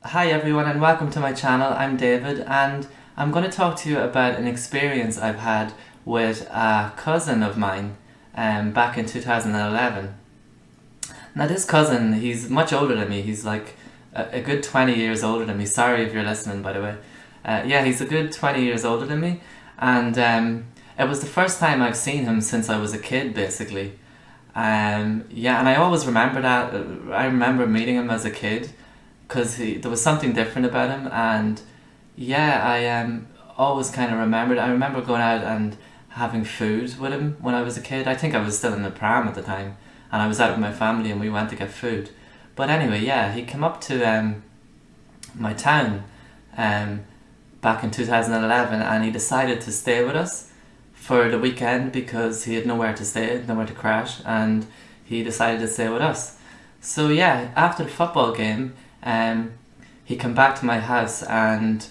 Hi everyone and welcome to my channel. I'm David and I'm going to talk to you about an experience I've had with a cousin of mine back in 2011. Now this cousin, he's much older than me. He's like a good 20 years older than me. Sorry if you're listening, by the way. Yeah, he's a good 20 years older than me, and it was the first time I've seen him since I was a kid basically. Yeah, and I always remember that. I remember meeting him as a kid because there was something different about him, and yeah, I always kind of remembered. I remember going out and having food with him when I was a kid. I think I was still in the pram at the time, and I was out with my family, and we went to get food. But anyway, yeah, he came up to my town um, back in 2011, and he decided to stay with us for the weekend because he had nowhere to stay, nowhere to crash, and he decided to stay with us. So yeah, after the football game, he came back to my house, and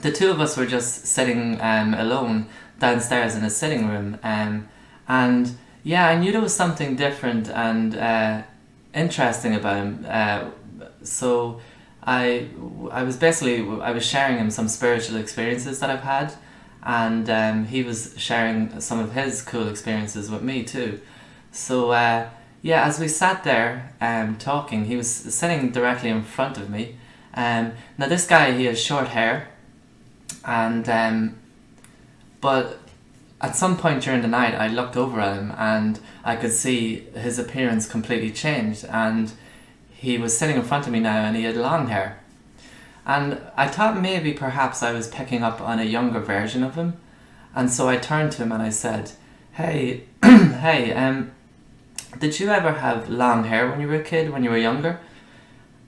the two of us were just sitting alone downstairs in his sitting room. And yeah, I knew there was something different and interesting about him. So I was basically I was sharing him some spiritual experiences that I've had, and he was sharing some of his cool experiences with me too. So yeah, as we sat there talking, he was sitting directly in front of me. Now this guy, he has short hair, and but at some point during the night, I looked over at him and I could see his appearance completely changed, and he was sitting in front of me now, and he had long hair. And I thought maybe perhaps I was picking up on a younger version of him, and so I turned to him and I said, "Hey, hey, did you ever have long hair when you were a kid, when you were younger?"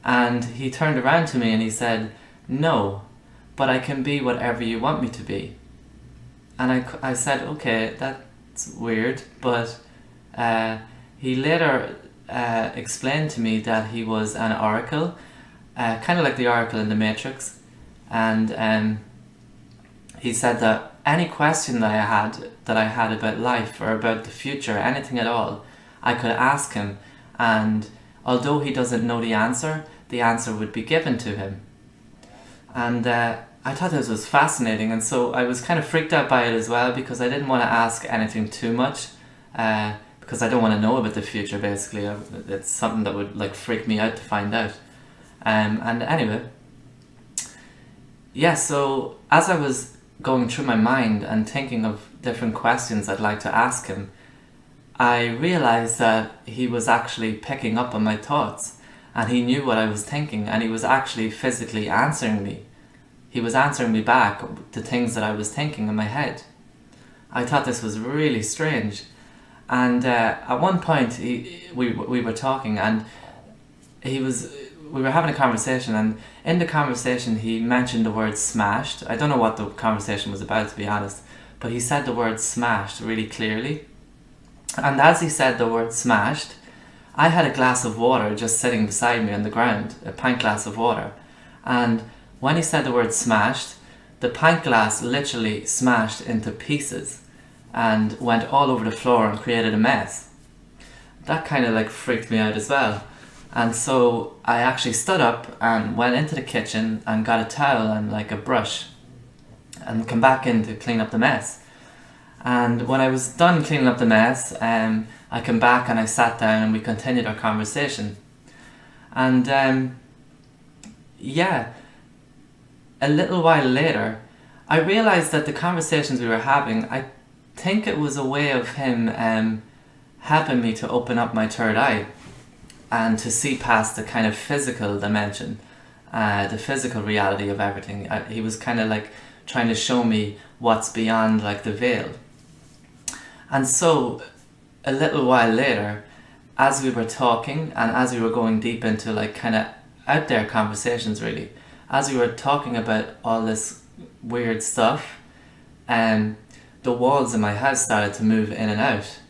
And he turned around to me and he said, "No, but I can be whatever you want me to be." And I said, "Okay, that's weird," but he later explained to me that he was an oracle, kind of like the oracle in the Matrix, and he said that any question that I had about life or about the future, anything at all, I could ask him, and although he doesn't know the answer would be given to him. And I thought this was fascinating, and so I was kind of freaked out by it as well, because I didn't want to ask anything too much, because I don't want to know about the future. Basically, it's something that would like freak me out to find out. And anyway, yeah. So as I was going through my mind and thinking of different questions I'd like to ask him, I realized that he was actually picking up on my thoughts, and he knew what I was thinking, and he was actually physically answering me. He was answering me back to things that I was thinking in my head. I thought this was really strange. And at one point, we were talking, and we were having a conversation, and in the conversation he mentioned the word smashed. I don't know what the conversation was about, to be honest, but he said the word smashed really clearly. And as he said the word smashed, I had a glass of water just sitting beside me on the ground, a pint glass of water. And when he said the word smashed, the pint glass literally smashed into pieces and went all over the floor and created a mess. That kind of like freaked me out as well. And so I actually stood up and went into the kitchen and got a towel and like a brush and come back in to clean up the mess. And when I was done cleaning up the mess, I came back and I sat down and we continued our conversation. And yeah, a little while later, I realized that the conversations we were having, I think it was a way of him helping me to open up my third eye and to see past the kind of physical dimension, the physical reality of everything. He was kind of like trying to show me what's beyond like the veil. And so a little while later, as we were talking and as we were going deep into like kind of out there conversations really, as we were talking about all this weird stuff, the walls in my house started to move in and out,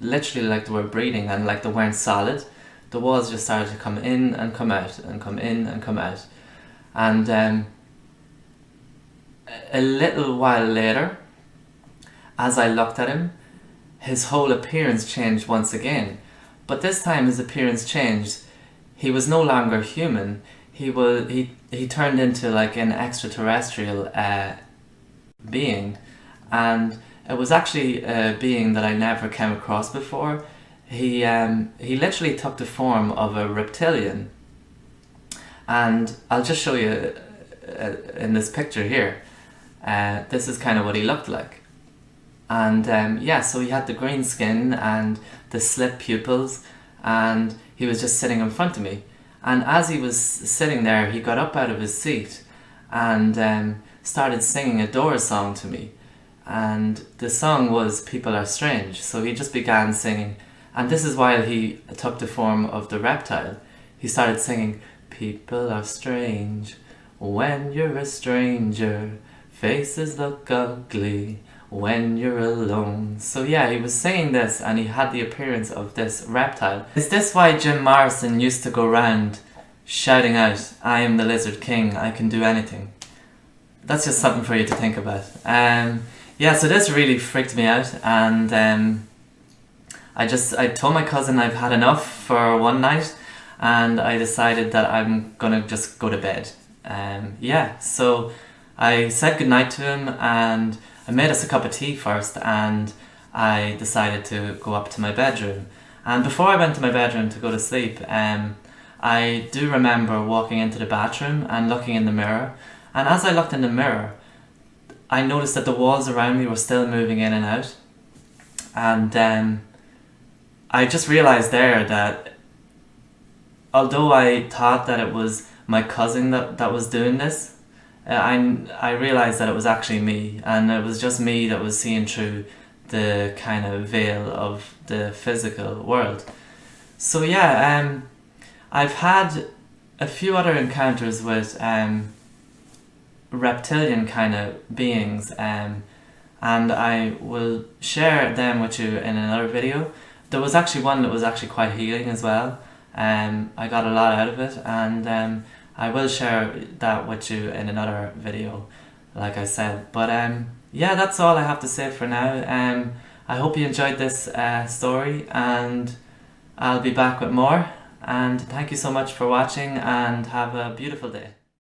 literally like they were breathing, and like they weren't solid. The walls just started to come in and come out and come in and come out. And a little while later, as I looked at him, his whole appearance changed once again. But this time his appearance changed. He was no longer human. he turned into like an extraterrestrial being, and it was actually a being that I never came across before. He literally took the form of a reptilian, and I'll just show you in this picture here. This is kind of what he looked like. And yeah, so he had the green skin and the slit pupils, and he was just sitting in front of me. And as he was sitting there, he got up out of his seat and started singing a Doors song to me. And the song was People Are Strange. So he just began singing, and this is while he took the form of the reptile. He started singing, "People are strange when you're a stranger, faces look ugly when you're alone." So yeah, he was singing this, and he had the appearance of this reptile. Is this why Jim Morrison used to go around shouting out, "I am the Lizard King, I can do anything"? That's just something for you to think about. Yeah, so this really freaked me out, and I told my cousin I've had enough for one night, and I decided that I'm gonna just go to bed. Yeah, so I said goodnight to him, and I made us a cup of tea first, and I decided to go up to my bedroom. And before I went to my bedroom to go to sleep, I do remember walking into the bathroom and looking in the mirror. And as I looked in the mirror, I noticed that the walls around me were still moving in and out. And I just realized there that although I thought that it was my cousin that was doing this, I realized that it was actually me, and it was just me that was seeing through the kind of veil of the physical world. So yeah, I've had a few other encounters with reptilian kind of beings, and I will share them with you in another video. There was actually one that was actually quite healing as well. I got a lot out of it, and I will share that with you in another video, like I said. But yeah, that's all I have to say for now. I hope you enjoyed this story, and I'll be back with more. And thank you so much for watching, and have a beautiful day.